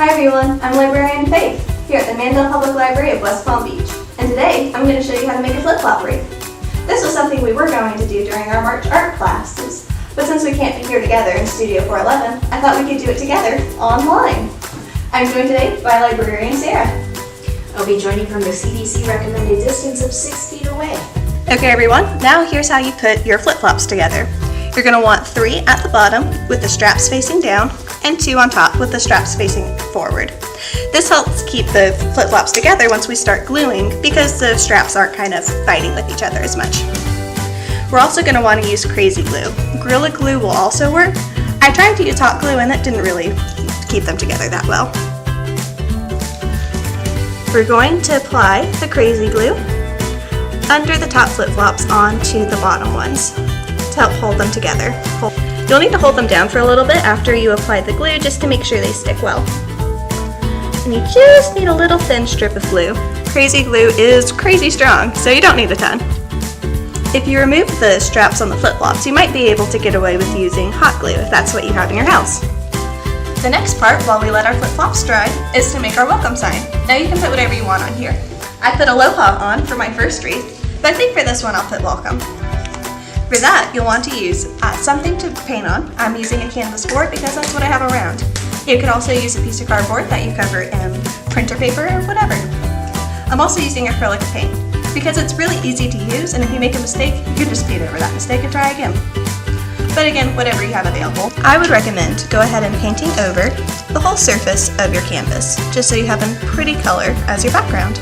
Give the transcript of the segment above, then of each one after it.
Hi everyone, I'm Librarian Faith here at the Mandel Public Library of West Palm Beach, and today I'm going to show you how to make a flip-flop wreath. This was something we were going to do during our March art classes, but since we can't be here together in Studio 411, I thought we could do it together online. I'm joined today by Librarian Sarah. I'll be joining from the CDC recommended distance of 6 feet away. Okay everyone, now here's how you put your flip-flops together. You're going to want 3 at the bottom with the straps facing down and 2 on top with the straps facing forward. This helps keep the flip-flops together once we start gluing because the straps aren't kind of fighting with each other as much. We're also going to want to use crazy glue. Gorilla Glue will also work. I tried to use hot glue and that didn't really keep them together that well. We're going to apply the crazy glue under the top flip-flops onto the bottom ones to help hold them together. You'll need to hold them down for a little bit after you apply the glue just to make sure they stick well. And you just need a little thin strip of glue. Crazy glue is crazy strong, so you don't need a ton. If you remove the straps on the flip-flops, you might be able to get away with using hot glue if that's what you have in your house. The next part, while we let our flip-flops dry, is to make our welcome sign. Now you can put whatever you want on here. I put aloha on for my first wreath, but I think for this one I'll put welcome. For that, you'll want to use something to paint on. I'm using a canvas board because that's what I have around. You could also use a piece of cardboard that you cover in printer paper or whatever. I'm also using acrylic paint because it's really easy to use, and if you make a mistake, you can just paint over that mistake and try again. But again, whatever you have available. I would recommend go ahead and painting over the whole surface of your canvas, just so you have a pretty color as your background.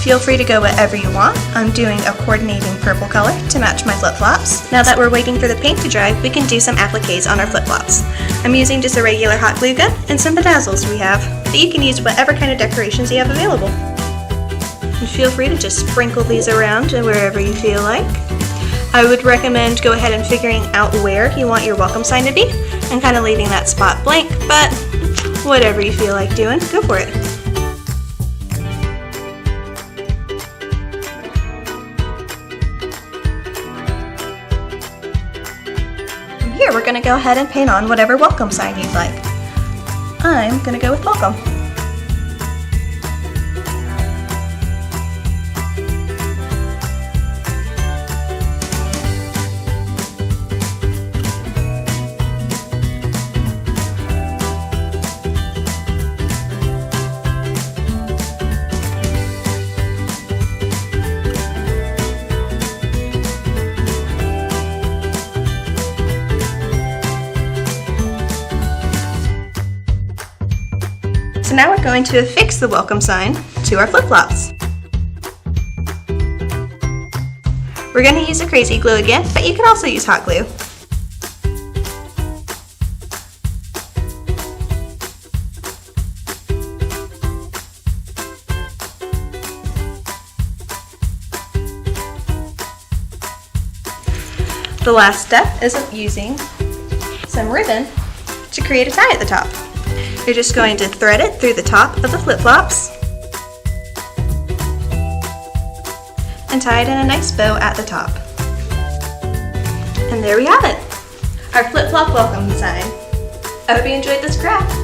Feel free to go whatever you want. I'm doing a coordinating purple color to match my flip-flops. Now that we're waiting for the paint to dry, we can do some appliques on our flip-flops. I'm using just a regular hot glue gun and some bedazzles we have, but you can use whatever kind of decorations you have available. And feel free to just sprinkle these around wherever you feel like. I would recommend go ahead and figuring out where you want your welcome sign to be and kind of leaving that spot blank, but whatever you feel like doing, go for it. Here, we're going to go ahead and paint on whatever welcome sign you'd like. I'm going to go with welcome. So now we're going to affix the welcome sign to our flip-flops. We're going to use a crazy glue again, but you can also use hot glue. The last step is using some ribbon to create a tie at the top. You're just going to thread it through the top of the flip-flops and tie it in a nice bow at the top. And there we have it, our flip-flop welcome sign. I hope you enjoyed this craft.